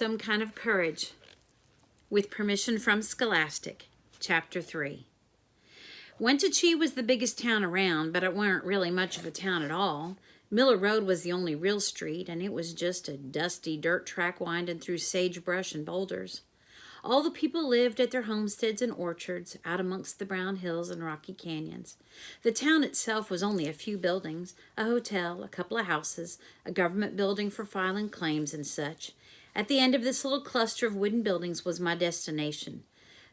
Some Kind of Courage, with permission from Scholastic, Chapter 3. Wenatchee was the biggest town around, but it weren't really much of a town at all. Miller Road was the only real street, and it was just a dusty dirt track winding through sagebrush and boulders. All the people lived at their homesteads and orchards, out amongst the brown hills and rocky canyons. The town itself was only a few buildings, a hotel, a couple of houses, a government building for filing claims and such. At the end of this little cluster of wooden buildings was my destination,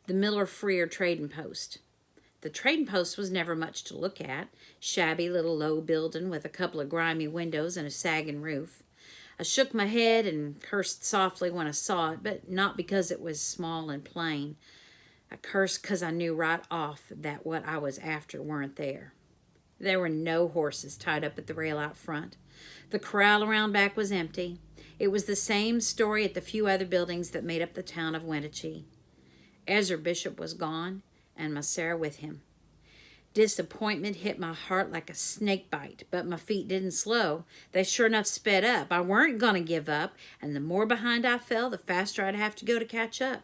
the Miller Freer Trading Post. The trading post was never much to look at, shabby little low building with a couple of grimy windows and a sagging roof. I shook my head and cursed softly when I saw it, but not because it was small and plain. I cursed because I knew right off that what I was after weren't there. There were no horses tied up at the rail out front. The corral around back was empty. It was the same story at the few other buildings that made up the town of Wenatchee. Ezra Bishop was gone, and my Sarah with him. Disappointment hit my heart like a snake bite, but my feet didn't slow. They sure enough sped up. I weren't going to give up, and the more behind I fell, the faster I'd have to go to catch up.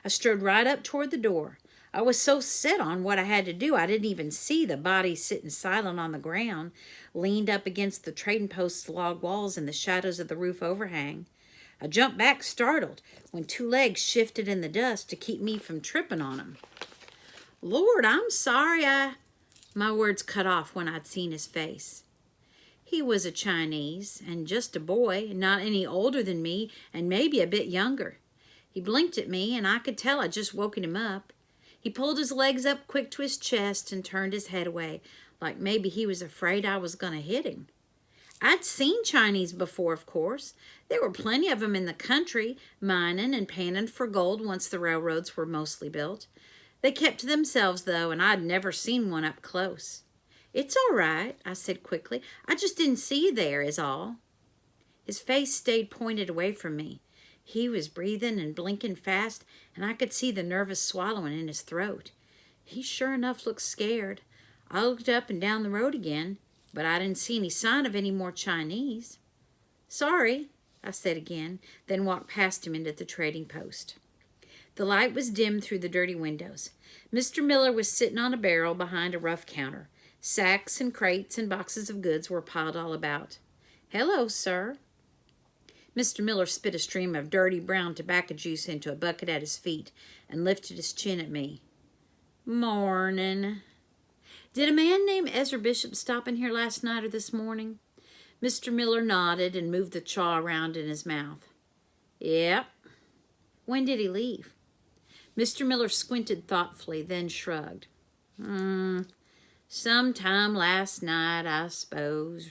I strode right up toward the door. I was so set on what I had to do, I didn't even see the body sitting silent on the ground, leaned up against the trading post's log walls in the shadows of the roof overhang. I jumped back startled when two legs shifted in the dust to keep me from tripping on them. Lord, I'm sorry, My words cut off when I'd seen his face. He was a Chinese, and just a boy, not any older than me, and maybe a bit younger. He blinked at me, and I could tell I'd just woken him up. He pulled his legs up quick to his chest and turned his head away, like maybe he was afraid I was going to hit him. I'd seen Chinese before, of course. There were plenty of them in the country, mining and panning for gold once the railroads were mostly built. They kept to themselves, though, and I'd never seen one up close. It's all right, I said quickly. I just didn't see you there, is all. His face stayed pointed away from me. He was breathing and blinking fast, and I could see the nervous swallowing in his throat. He sure enough looked scared. I looked up and down the road again, but I didn't see any sign of any more Chinese. Sorry, I said again, then walked past him into the trading post. The light was dim through the dirty windows. Mr. Miller was sitting on a barrel behind a rough counter. Sacks and crates and boxes of goods were piled all about. Hello, sir. Mr. Miller spit a stream of dirty brown tobacco juice into a bucket at his feet and lifted his chin at me. Morning. Did a man named Ezra Bishop stop in here last night or this morning? Mr. Miller nodded and moved the chaw around in his mouth. Yep. When did he leave? Mr. Miller squinted thoughtfully, then shrugged. Sometime last night, I suppose.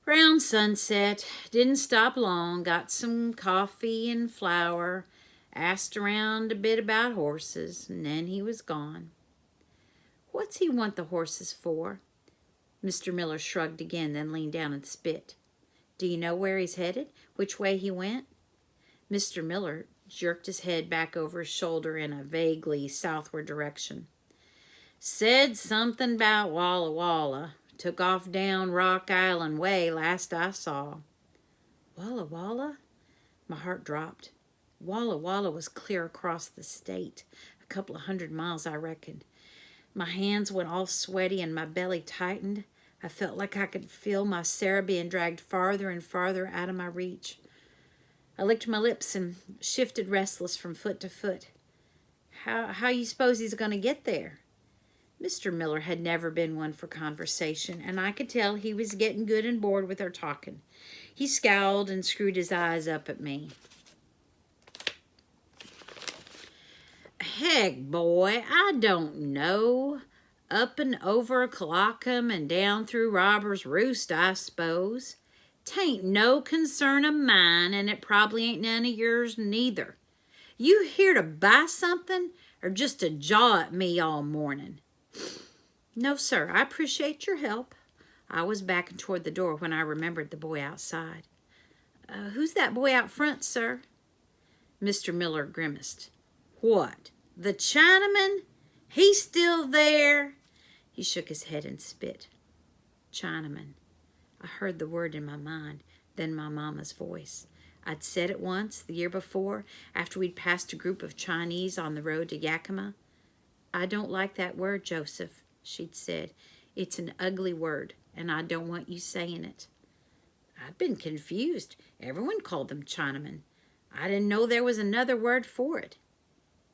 Round sunset. Didn't stop long. Got some coffee and flour. Asked around a bit about horses, and then he was gone. What's he want the horses for? Mr. Miller shrugged again, then leaned down and spit. Do you know where he's headed? Which way he went? Mr. Miller jerked his head back over his shoulder in a vaguely southward direction. Said something about Walla Walla. Took off down Rock Island way last I saw. Walla Walla? My heart dropped. Walla Walla was clear across the state, a couple of 100 miles, I reckon. My hands went all sweaty and my belly tightened. I felt like I could feel my Sarah being dragged farther and farther out of my reach. I licked my lips and shifted restless from foot to foot. How you suppose he's going to get there? Mr. Miller had never been one for conversation, and I could tell he was getting good and bored with our talking. He scowled and screwed his eyes up at me. Heck, boy, I don't know. Up and over Colocum and down through Robber's Roost, I suppose. 'Tain't no concern of mine, and it probably ain't none of yours neither. You here to buy something, or just to jaw at me all morning? No, sir, I appreciate your help. I was backing toward the door when I remembered the boy outside. Who's that boy out front, sir? Mr. Miller grimaced. What, the Chinaman? He's still there? He shook his head and spit. Chinaman. I heard the word in my mind, then my mama's voice. I'd said it once, the year before, after we'd passed a group of Chinese on the road to Yakima. "I don't like that word, Joseph," she'd said. "It's an ugly word, and I don't want you saying it." I'd been confused. Everyone called them Chinamen. I didn't know there was another word for it.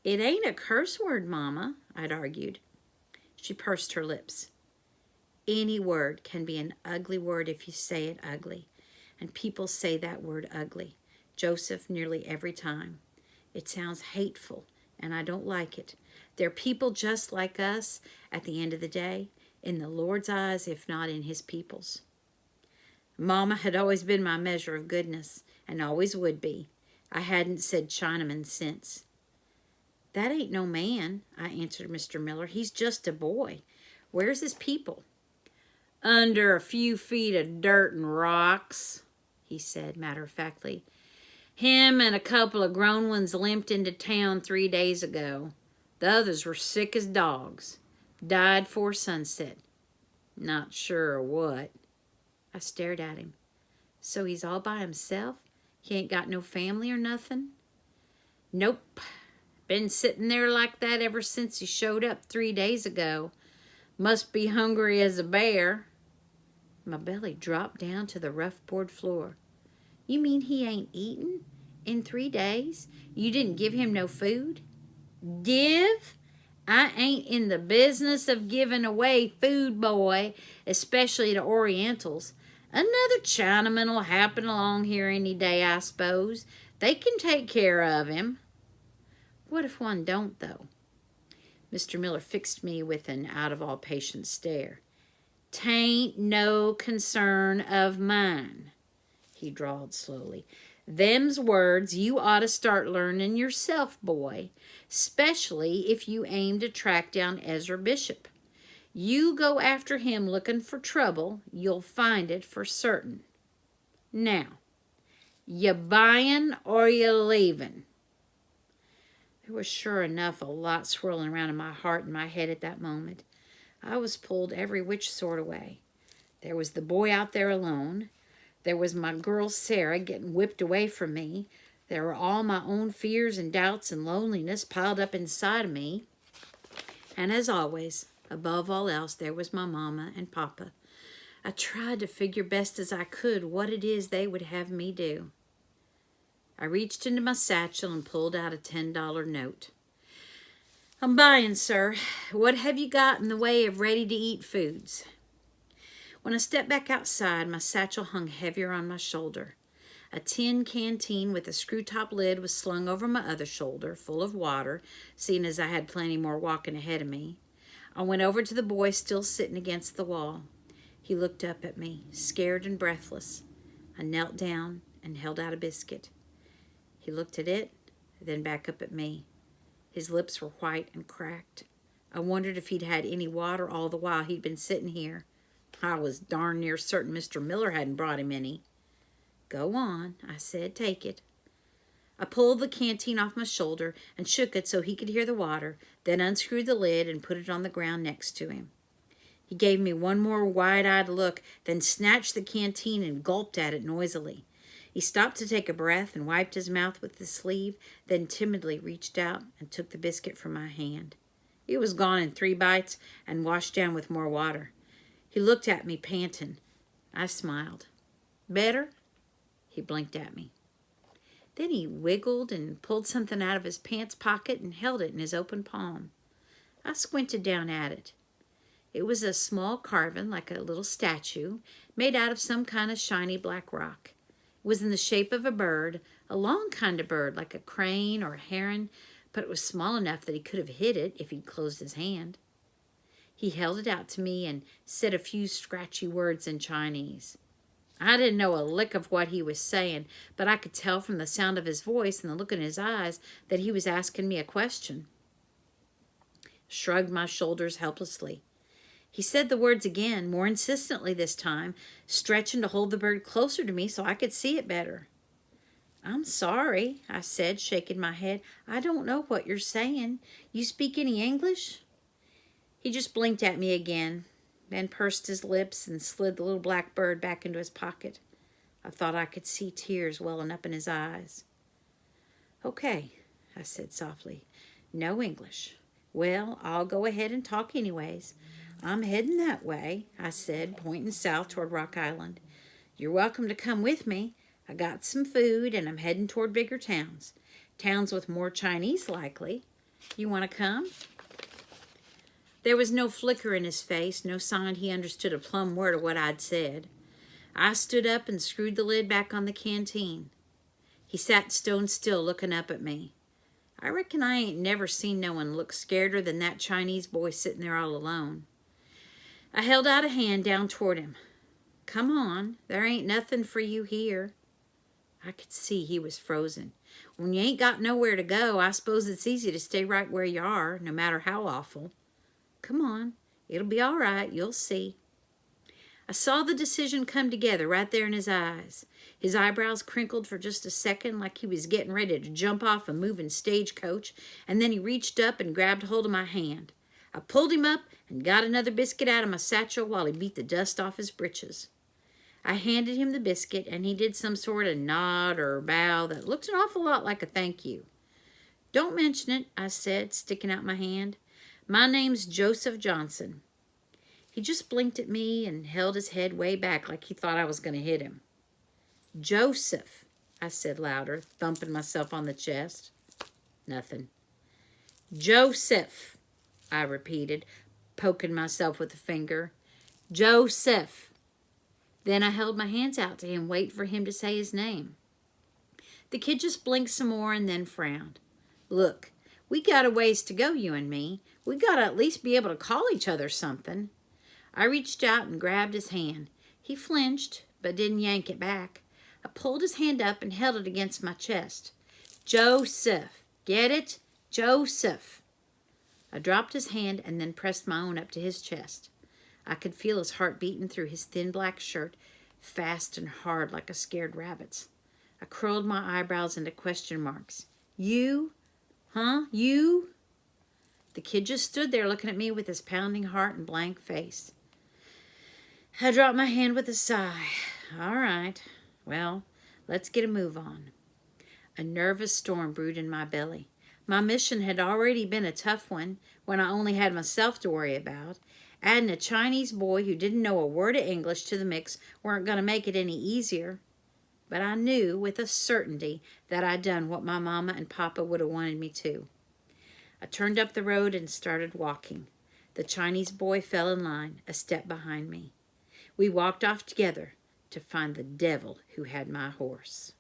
"It ain't a curse word, Mama," I'd argued. She pursed her lips. "Any word can be an ugly word if you say it ugly. And people say that word ugly, Joseph, nearly every time. It sounds hateful, and I don't like it. They're people just like us at the end of the day, in the Lord's eyes, if not in his people's." Mama had always been my measure of goodness, and always would be. I hadn't said Chinaman since. "That ain't no man," I answered Mr. Miller. "He's just a boy. Where's his people?" "Under a few feet of dirt and rocks," he said matter-of-factly. "Him and a couple of grown ones limped into town 3 days ago. The others were sick as dogs. Died 'fore sunset. Not sure of what." I stared at him. "So he's all by himself? He ain't got no family or nothing?" "Nope. Been sitting there like that ever since he showed up 3 days ago. Must be hungry as a bear." My belly dropped down to the rough board floor. "You mean he ain't eaten in 3 days? You didn't give him no food?" "Give? I ain't in the business of giving away food, boy, especially to Orientals. Another Chinaman'll happen along here any day, I suppose. They can take care of him." "What if one don't, though?" Mr. Miller fixed me with an out-of-all-patience stare. "'Tain't no concern of mine," he drawled slowly. "Them's words you ought to start learning yourself, boy, 'specially if you aim to track down Ezra Bishop. You go after him looking for trouble, you'll find it for certain. Now, you buyin' or you leavin'?" There was sure enough a lot swirling around in my heart and my head at that moment. I was pulled every which sort of way. There was the boy out there alone. There was my girl Sarah getting whipped away from me. There were all my own fears and doubts and loneliness piled up inside of me. And as always, above all else, there was my mama and papa. I tried to figure best as I could what it is they would have me do. I reached into my satchel and pulled out a $10 note. "I'm buying, sir. What have you got in the way of ready-to-eat foods?" When I stepped back outside, my satchel hung heavier on my shoulder. A tin canteen with a screw-top lid was slung over my other shoulder, full of water, seeing as I had plenty more walking ahead of me. I went over to the boy still sitting against the wall. He looked up at me, scared and breathless. I knelt down and held out a biscuit. He looked at it, then back up at me. His lips were white and cracked. I wondered if he'd had any water all the while he'd been sitting here. I was darn near certain Mr. Miller hadn't brought him any. "Go on," I said. "Take it." I pulled the canteen off my shoulder and shook it so he could hear the water, then unscrewed the lid and put it on the ground next to him. He gave me one more wide-eyed look, then snatched the canteen and gulped at it noisily. He stopped to take a breath and wiped his mouth with his sleeve, then timidly reached out and took the biscuit from my hand. It was gone in 3 bites and washed down with more water. He looked at me, panting. I smiled. "Better?" He blinked at me. Then he wiggled and pulled something out of his pants pocket and held it in his open palm. I squinted down at it. It was a small carving, like a little statue, made out of some kind of shiny black rock. It was in the shape of a bird, a long kind of bird, like a crane or a heron, but it was small enough that he could have hit it if he'd closed his hand. He held it out to me and said a few scratchy words in Chinese. I didn't know a lick of what he was saying, but I could tell from the sound of his voice and the look in his eyes that he was asking me a question. Shrugged my shoulders helplessly. He said the words again, more insistently this time, stretching to hold the bird closer to me so I could see it better. "I'm sorry," I said, shaking my head. "I don't know what you're saying. You speak any English?" He just blinked at me again, then pursed his lips and slid the little black bird back into his pocket. I thought I could see tears welling up in his eyes. "Okay," I said softly. "No English. Well, I'll go ahead and talk anyways. I'm heading that way," I said, pointing south toward Rock Island. "You're welcome to come with me. I got some food, and I'm heading toward bigger towns. Towns with more Chinese, likely. You want to come?" There was no flicker in his face, no sign he understood a plumb word of what I'd said. I stood up and screwed the lid back on the canteen. He sat stone still, looking up at me. I reckon I ain't never seen no one look scareder than that Chinese boy sitting there all alone. I held out a hand down toward him. "Come on, there ain't nothing for you here." I could see he was frozen. When you ain't got nowhere to go, I suppose it's easy to stay right where you are, no matter how awful. "Come on, it'll be all right, you'll see." I saw the decision come together right there in his eyes. His eyebrows crinkled for just a second like he was getting ready to jump off a moving stagecoach, and then he reached up and grabbed hold of my hand. I pulled him up and got another biscuit out of my satchel while he beat the dust off his britches. I handed him the biscuit, and he did some sort of nod or bow that looked an awful lot like a thank you. "Don't mention it," I said, sticking out my hand. "My name's Joseph Johnson." He just blinked at me and held his head way back like he thought I was going to hit him. "Joseph," I said louder, thumping myself on the chest. Nothing. "Joseph," I repeated, poking myself with a finger. "Joseph." Then I held my hands out to him, waiting for him to say his name. The kid just blinked some more and then frowned. "Look, we got a ways to go, you and me. We got to at least be able to call each other something." I reached out and grabbed his hand. He flinched, but didn't yank it back. I pulled his hand up and held it against my chest. "Joseph. Get it? Joseph." I dropped his hand and then pressed my own up to his chest. I could feel his heart beating through his thin black shirt, fast and hard like a scared rabbit's. I curled my eyebrows into question marks. "You? Huh? You?" The kid just stood there looking at me with his pounding heart and blank face. I dropped my hand with a sigh. "All right. Well, let's get a move on." A nervous storm brewed in my belly. My mission had already been a tough one when I only had myself to worry about. Adding a Chinese boy who didn't know a word of English to the mix weren't going to make it any easier. But I knew with a certainty that I'd done what my mama and papa would have wanted me to. I turned up the road and started walking. The Chinese boy fell in line, a step behind me. We walked off together to find the devil who had my horse.